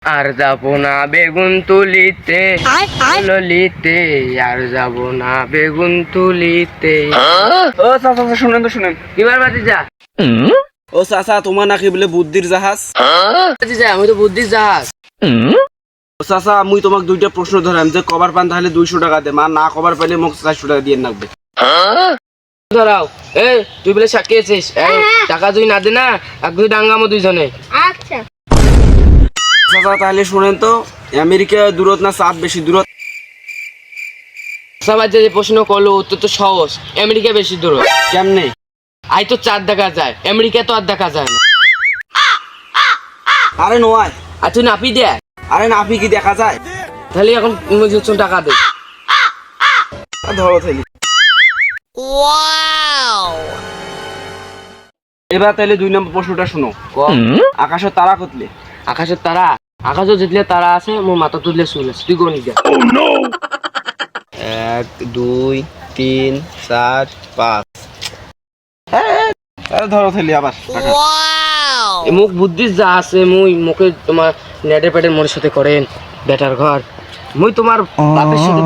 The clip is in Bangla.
আর যাব না বেগুন তুলিতে ললিতে, আর যাব না বেগুন তুলিতে। ও চাচা শুনেন তো শুনেন। কিবার বাতি যা ও চাচা তোমার নাকি বলে বুদ্ধির জাহাজ। যা, আমি তো বুদ্ধির জাহাজ। ও চাচা মুই তোমাক দুইটা প্রশ্ন ধরাম যে কবার পান তাহলে 200 টাকা দে, মা না কবার পাইলে মোক 400 টাকা দিয়ে রাখবে। ধরাও। তুই বলে সাকিয়েছিস, টাকা তুই না দে না, এক দুই ডাঙ্গামো দুইজনে। আচ্ছা চাচা তাহলে শুনেন তো, আমেরিকা দূরত না চাঁদ বেশি দূরত? সবাই যে প্রশ্ন করলো উত্তর তো সহজ, আমেরিকা বেশি দূর। কেমনে? আই তো চাঁদ দেখা যায়, আমেরিকা তো আর দেখা যায় না। আরে নয়, আর তুই নাপি দে, আরে নাপি কি দেখা যায়? তাহলে এখন টাকা দে। ধরো তাহলে। এবার তাহলে 2 নম্বর প্রশ্নটা শুনো। আকাশের তারা কতলে? আকাশের তারা, আকাশও জিতলে তারা আছে, মোর মাথা তুললে চুল আছে। তুই গণি যা। 1 2 3 4 5। ধরো তাহলে আবার টাকা। মুখ বুদ্ধি যা আছে, মুই মুখে তোমার নেটে পেটের মোর সাথে করেন বেটার ঘর, মুই তোমার বাপের সাথে